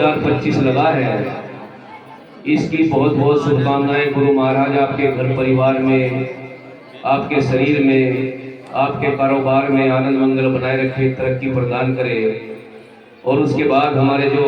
2025 लगा है, इसकी बहुत बहुत शुभकामनाएं। गुरु महाराज आपके घर परिवार में, आपके शरीर में, आपके कारोबार में आनंद मंगल बनाए रखे, तरक्की प्रदान करे। और उसके बाद हमारे जो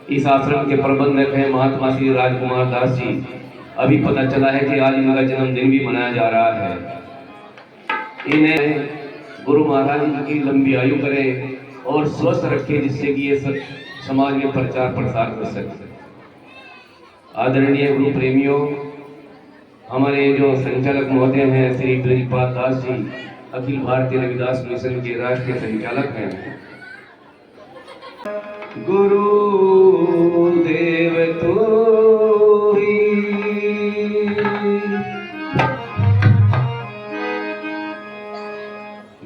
इस आश्रम के प्रबंधक हैं महात्मा श्री राजकुमार दास जी, अभी पता चला है कि आज इनका जन्मदिन भी मनाया जा रहा है। इन्हें गुरु महाराज की लंबी आयु करें और स्वस्थ रखे, जिससे कि ये सब समाज में प्रचार प्रसार कर सके। आदरणीय गुरु प्रेमियों, हमारे जो संचालक महोदय हैं श्री ब्रजपाल दास जी, अखिल भारतीय रविदास मिशन के राष्ट्रीय संचालक हैं। गुरु देव तो ही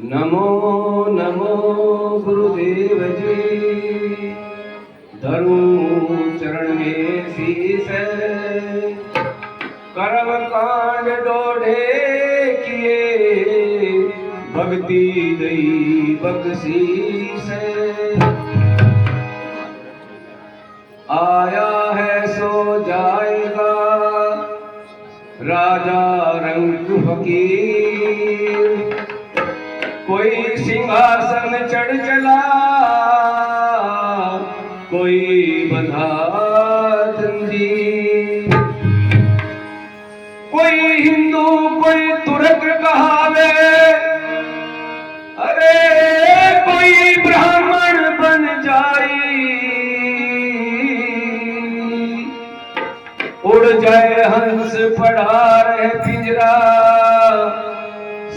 नमो नमो गुरुदेव जी, धरूं चरण में शीस, कर्म कांड डोढ़े किए, भक्ति दई बख्शीस। आया है सो जाएगा राजा रंग फकीर, कोई सिंहासन चढ़ चला, कोई बंधा जंजीर, कोई हिंदू कोई तुर्क कहावे, अरे कोई ब्राह्मण बन जाई, उड़ जाए हंस पड़ा रहे पिंजरा,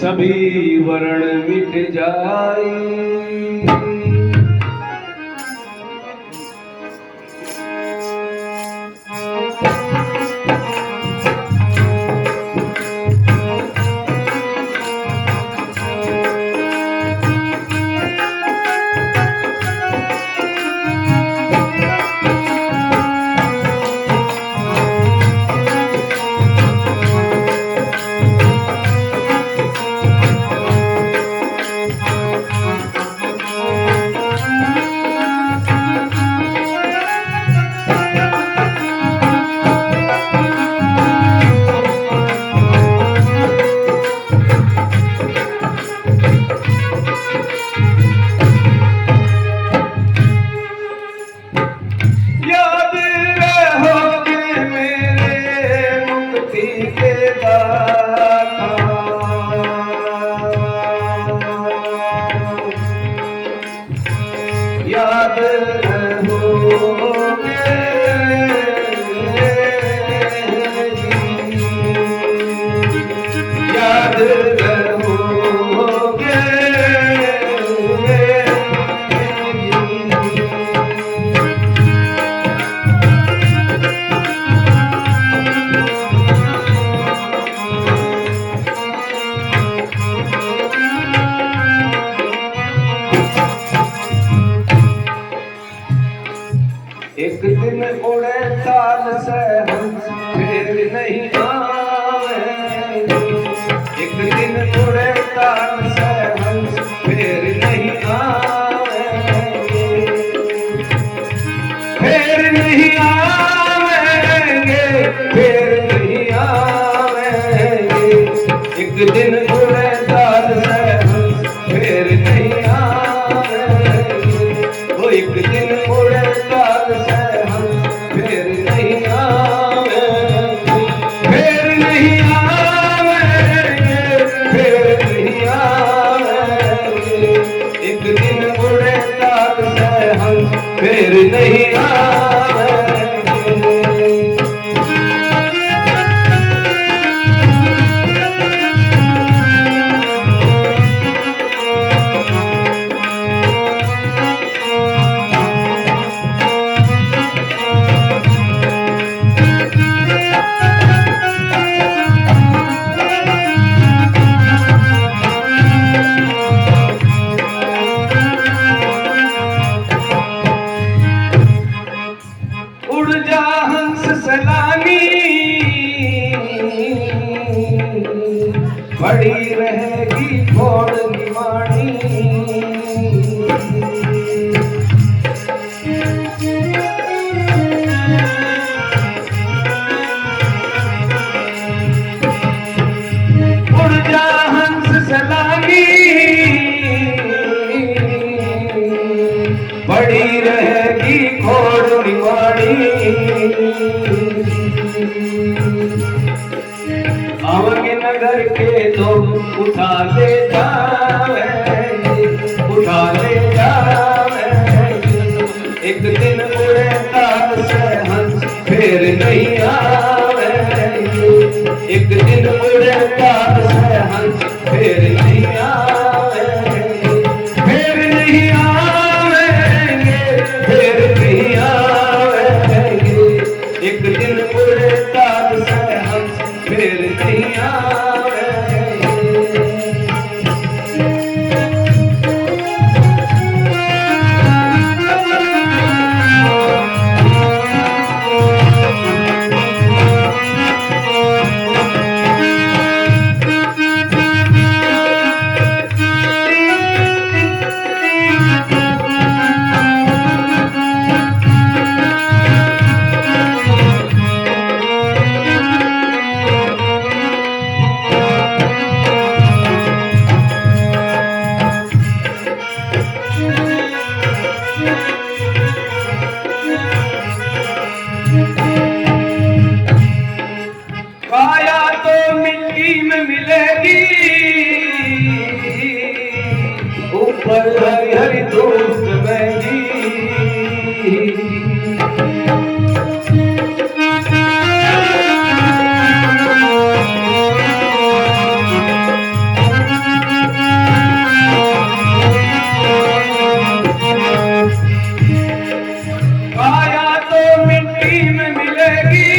सभी वर्ण मिट जाए। याद रहोगे, याद रहोगे, एक दिन उड़े ताल से हंस फिर नहीं आवेंगे, एक दिन उड़े ताल से हंस फिर नहीं आवेंगे, फिर नहीं आवेंगे, फिर नहीं आवेंगे, एक दिन उड़े ताल से हंस फिर नहीं आवेंगे, वो एक दिन उड़े ताल से फिर नहीं आवेंगे, फिर नहीं आवेंगे, फिर नहीं आवेंगे, एक दिन उड़े ताल से हम फिर नहीं आवेंगे। बड़ी रहेगी घोड़ निमाणी, होड़ निवाड़ी आवगे नगर के लोग उठा ले जावे उठा ले जावे एक दिन उड़े तार से हंस फिर नहीं आवे एक दिन उड़े तार से हंस फिर नहीं आवे फिर नहीं आवेंगे फिर नहीं आवेंगे एक दिन उड़े तार से हंस फिर नहीं आवेंगे काया तो मिट्टी में मिलेगी ऊपर हरी हरी धूप जमेगी काया तो मिट्टी में मिलेगी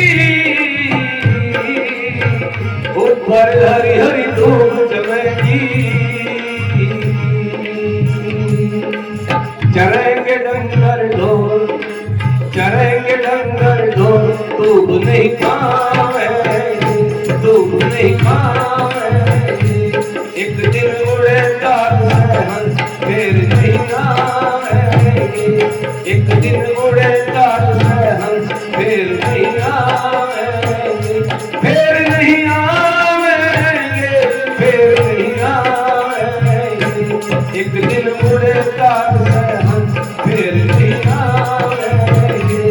ऊपर हरी हरी धूप जमेगी चरेंगे डंगर ढोल चरेंगे डंगर ढोल धूप नहीं खाएंगे धूप नहीं खाएंगे एक दिन उड़े तार से हंस फिर नहीं आएंगे एक दिन उड़े तार से हंस फिर नहीं आएंगे फिर नहीं आएंगे फिर नहीं आएंगे एक दिन उड़े तार से हंस फिर नहीं आएंगे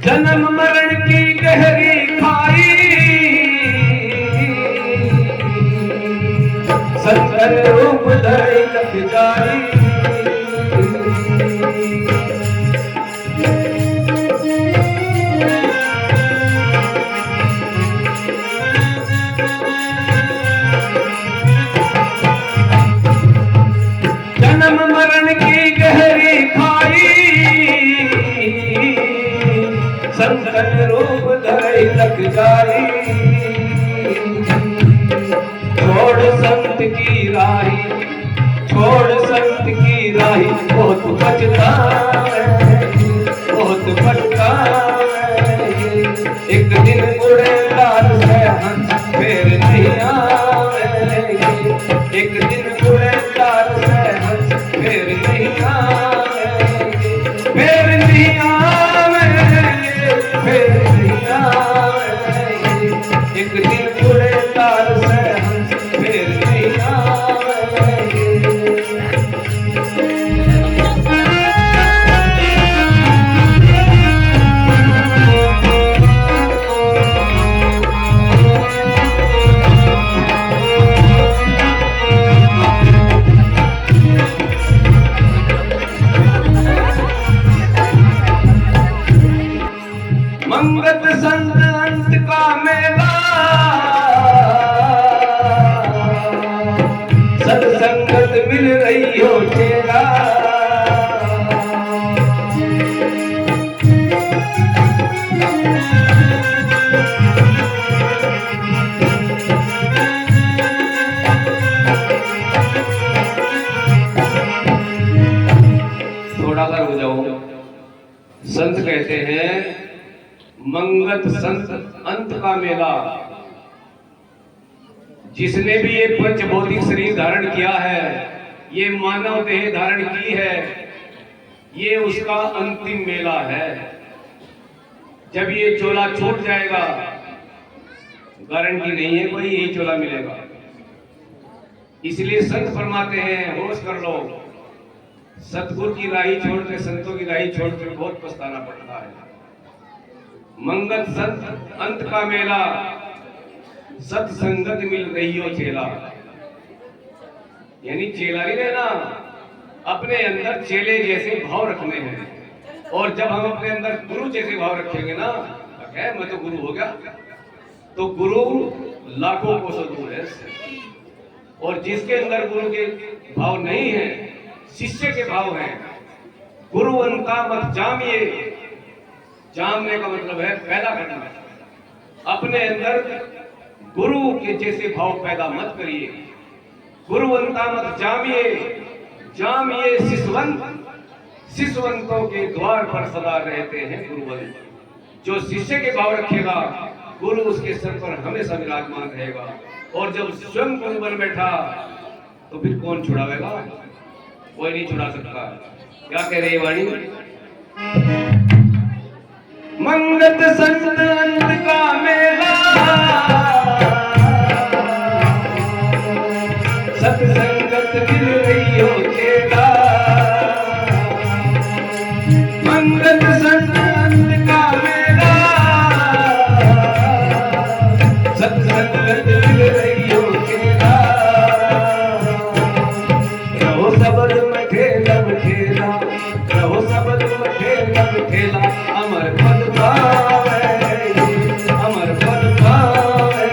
जन्म मरण की गहरी खाई संकर रूप धरे लग जाई जन्म मरण की गहरी खाई संकट रूप धरे लग जाई छोड़ संत की राही छोड़ संत की राही बहुत पछतावे बहुत पछतावे एक दिन उड़े तार से हंस फिर नहीं आवेंगे एक दिन उड़े तार से हंस फिर नहीं आवेंगे फिर नहीं आवेंगे फिर नहीं आवेंगे एक दिन उड़े तार से हंस फिर नहीं आवेंगे मंगत संत अंत का मेला सत्संगत मिल रही हो चेला थोड़ा सा रुक जाओ। संत कहते हैं मंगत संत अंत का मेला। जिसने भी ये पंच भौतिक शरीर धारण किया है, ये मानव देह धारण की है, ये उसका अंतिम मेला है। जब ये चोला छूट जाएगा, गारंटी नहीं है कोई यही चोला मिलेगा। इसलिए संत फरमाते हैं, होश कर लो, सतगुरु की राही छोड़कर, संतों की राही छोड़कर बहुत पछताना पड़ता है। मंगत संत अंत का मेला, सत्संगत मिल रही हो चेला। यानी चेला नहीं रहना, अपने अंदर चेले जैसे भाव रखने हैं। और जब हम अपने अंदर गुरु जैसे भाव रखेंगे ना, है मैं तो गुरु हो गया, तो गुरु लाखों कोसों दूर है। और जिसके अंदर गुरु के भाव नहीं है, शिष्य के भाव हैं, गुरु अनका मत जामिए। जामने का मतलब है पैदा करना। अपने अंदर गुरु के जैसे भाव पैदा मत करिए। गुरुवंता मत जामिए, जामिए शिष्यवंत। शिष्यवंतों के द्वार पर सदा रहते हैं गुरुवंत। जो शिष्य के भाव रखेगा, गुरु उसके सर पर हमेशा विराजमान रहेगा। और जब स्वयं गुरु बन बैठा, तो फिर कौन छुड़ावेगा? कोई नहीं छुड़ा सकता। क्या कह रही है वाणी? मंगत संत अंत का मेला, सत्संगत मिल रही हो चेला। मंगत संत अंत का मेला, सत्संगत मिल रही हो चेला। रहो सबद में ठेला ठेला, रहो सबद में ठेला ठेला। अमर पद पावे, अमर पद पावे।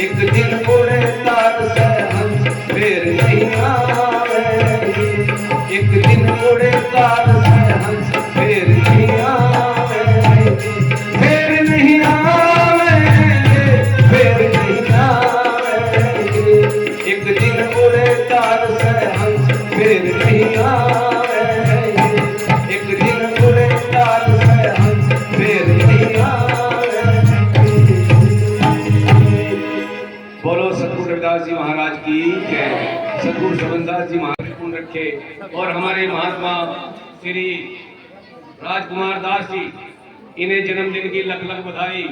एक दिन उड़े तार से हंस फिर नहीं आवे। एक दिन उड़े तार से हंस फिर नहीं आवे। फिर नहीं आवे, फिर नहीं आवे। एक दिन उड़े तार से हंस फिर नहीं आवे। एक दिन उड़े तार से हंस फिर नहीं आवे। बोलो सतगुरु रविदास जी महाराज की जय। सतगुरु समनदास जी महाराज पूर्ण रखे। और हमारे महात्मा श्री राजकुमार दास जी, इन्हें जन्मदिन की लख लख बधाई।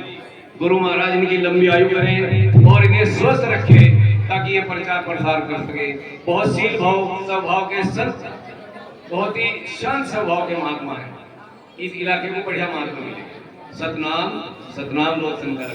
गुरु महाराज इनकी लंबी आयु करें और इन्हें स्वस्थ रखे, ताकि ये प्रचार प्रसार कर सके। बहुत शील भाव स्वभाव के संत, बहुत ही शांत स्वभाव के महात्मा है। इस इलाके को बढ़िया महात्मा मिले। सतनाम सतनाम लोचन कर